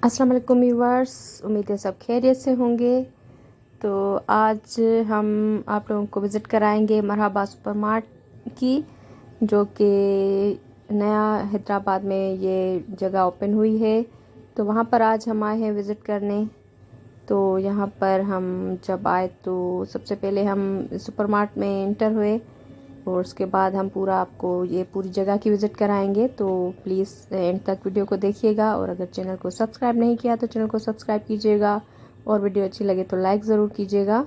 अस्सलाम वालेकुम व्यूअर्स, उम्मीद है सब खैरियत से होंगे। तो आज हम आप लोगों को विज़िट कराएंगे मरहबा सुपरमार्ट की, जो कि नया हैदराबाद में ये जगह ओपन हुई है। तो वहाँ पर आज हम आए हैं विज़िट करने। तो यहाँ पर हम जब आए तो सबसे पहले हम सुपरमार्ट में इंटर हुए और उसके बाद हम पूरा आपको ये पूरी जगह की विज़िट कराएंगे। तो प्लीज़ एंड तक वीडियो को देखिएगा और अगर चैनल को सब्सक्राइब नहीं किया तो चैनल को सब्सक्राइब कीजिएगा और वीडियो अच्छी लगे तो लाइक ज़रूर कीजिएगा।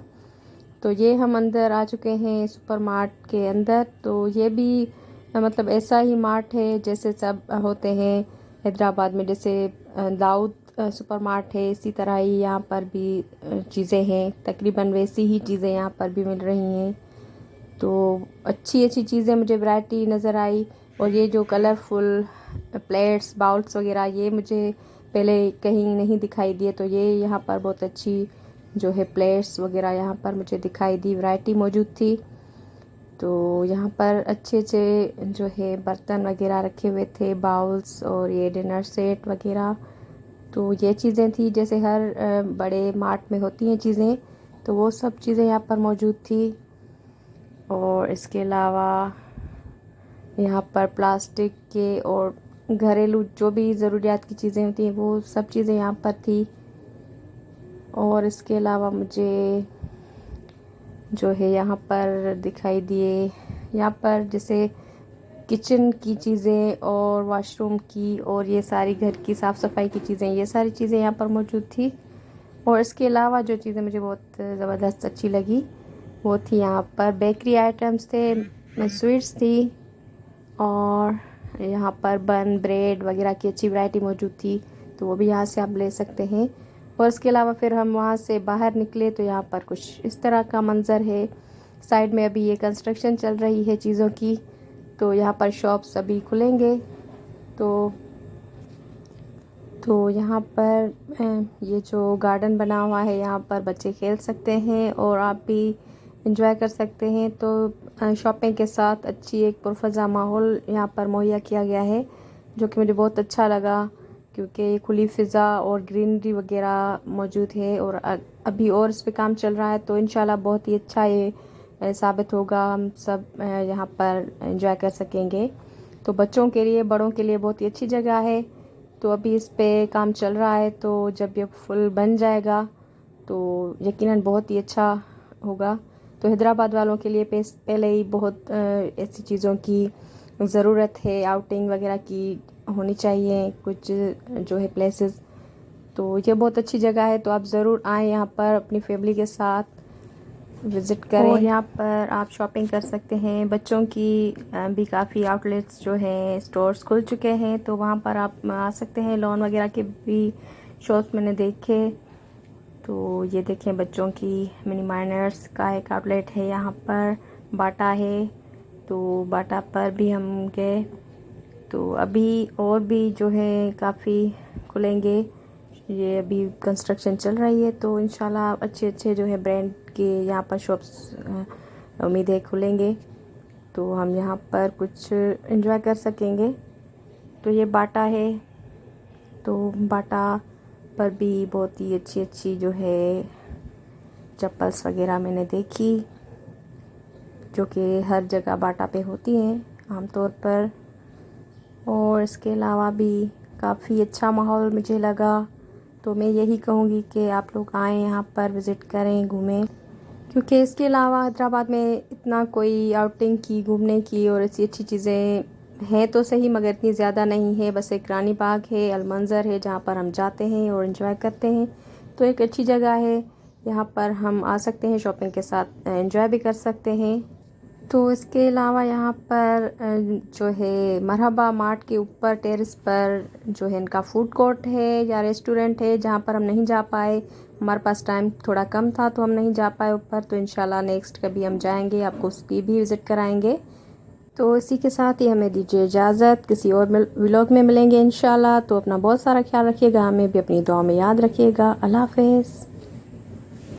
तो ये हम अंदर आ चुके हैं सुपरमार्ट के अंदर। तो ये भी मतलब ऐसा ही मार्ट है जैसे सब होते हैं हैदराबाद में, जैसे दाऊद सुपरमार्ट है, इसी तरह ही यहाँ पर भी चीज़ें हैं। तकरीबन वैसी ही चीज़ें यहाँ पर भी मिल रही हैं। तो अच्छी अच्छी चीज़ें मुझे वैरायटी नज़र आई। और ये जो कलरफुल प्लेट्स बाउल्स वगैरह ये मुझे पहले कहीं नहीं दिखाई दिए, तो ये यहाँ पर बहुत अच्छी जो है प्लेट्स वगैरह यहाँ पर मुझे दिखाई दी, वैरायटी मौजूद थी। तो यहाँ पर अच्छे अच्छे जो है बर्तन वगैरह रखे हुए थे, बाउल्स और ये डिनर सेट वगैरह। तो ये चीज़ें थी जैसे हर बड़े मार्ट में होती हैं चीज़ें, तो वो सब चीज़ें यहाँ पर मौजूद थी। और इसके अलावा यहाँ पर प्लास्टिक के और घरेलू जो भी ज़रूरियात की चीज़ें होती हैं वो सब चीज़ें यहाँ पर थी। और इसके अलावा मुझे जो है यहाँ पर दिखाई दिए, यहाँ पर जैसे किचन की चीज़ें और वॉशरूम की और ये सारी घर की साफ़ सफाई की चीज़ें, ये सारी चीज़ें यहाँ पर मौजूद थी। और इसके अलावा जो चीज़ें मुझे बहुत ज़बरदस्त अच्छी लगी वो थी यहाँ पर बेकरी आइटम्स थे, स्वीट्स थी और यहाँ पर बन ब्रेड वगैरह की अच्छी वैरायटी मौजूद थी। तो वो भी यहाँ से आप ले सकते हैं। और इसके अलावा फिर हम वहाँ से बाहर निकले तो यहाँ पर कुछ इस तरह का मंज़र है। साइड में अभी ये कंस्ट्रक्शन चल रही है चीज़ों की, तो यहाँ पर शॉप्स अभी खुलेंगे। तो यहाँ पर ये जो गार्डन बना हुआ है यहाँ पर बच्चे खेल सकते हैं और आप भी एंजॉय कर सकते हैं। तो शॉपिंग के साथ अच्छी एक पुरफ़ज़ा माहौल यहाँ पर मुहैया किया गया है, जो कि मुझे बहुत अच्छा लगा, क्योंकि खुली फ़िज़ा और ग्रीनरी वगैरह मौजूद है। और अभी और इस पे काम चल रहा है, तो इंशाल्लाह बहुत ही अच्छा ये साबित होगा, हम सब यहाँ पर एंजॉय कर सकेंगे। तो बच्चों के लिए बड़ों के लिए बहुत ही अच्छी जगह है। तो अभी इस पे काम चल रहा है, तो जब ये फुल बन जाएगा तो यकीनन बहुत ही अच्छा होगा। तो हैदराबाद वालों के लिए पहले ही बहुत ऐसी चीज़ों की ज़रूरत है, आउटिंग वगैरह की होनी चाहिए कुछ जो है प्लेसेस। तो ये बहुत अच्छी जगह है, तो आप ज़रूर आएँ यहाँ पर अपनी फैमिली के साथ विज़िट करें। और यहाँ पर आप शॉपिंग कर सकते हैं। बच्चों की भी काफ़ी आउटलेट्स जो हैं स्टोर्स खुल चुके हैं, तो वहाँ पर आप आ सकते हैं। लॉन वगैरह के भी शॉप्स मैंने देखे। तो ये देखें बच्चों की मिनी माइनर्स का एक आउटलेट है, यहाँ पर बाटा है, तो बाटा पर भी हम गए। तो अभी और भी जो है काफ़ी खुलेंगे, ये अभी कंस्ट्रक्शन चल रही है। तो इंशाल्लाह अच्छे अच्छे जो है ब्रांड के यहाँ पर शॉप्स उम्मीद है खुलेंगे, तो हम यहाँ पर कुछ एंजॉय कर सकेंगे। तो ये बाटा है, तो बाटा पर भी बहुत ही अच्छी अच्छी जो है चप्पल्स वगैरह मैंने देखी, जो कि हर जगह बाटा पे होती हैं आमतौर पर। और इसके अलावा भी काफ़ी अच्छा माहौल मुझे लगा। तो मैं यही कहूँगी कि आप लोग आएँ यहाँ पर विज़िट करें, घूमें, क्योंकि इसके अलावा हैदराबाद में इतना कोई आउटिंग की, घूमने की और ऐसी अच्छी चीज़ें हैं तो सही, मगर इतनी ज़्यादा नहीं है। बस एक रानी बाग है, अलमंज़र है, जहाँ पर हम जाते हैं और एंजॉय करते हैं। तो एक अच्छी जगह है, यहाँ पर हम आ सकते हैं, शॉपिंग के साथ एंजॉय भी कर सकते हैं। तो इसके अलावा यहाँ पर जो है मरहबा मार्ट के ऊपर टेरेस पर जो है इनका फूड कोर्ट है या रेस्टोरेंट है, जहाँ पर हम नहीं जा पाए। हमारे पास टाइम थोड़ा कम था तो हम नहीं जा पाए ऊपर। तो इंशाल्लाह नेक्स्ट कभी हम जाएंगे, आपको उसकी भी विज़िट कराएंगे। तो इसी के साथ ही हमें दीजिए इजाज़त, किसी और व्लॉग में मिलेंगे इंशाल्लाह। तो अपना बहुत सारा ख्याल रखिएगा, हमें भी अपनी दुआ में याद रखिएगा। अल्लाह हाफ़िज़।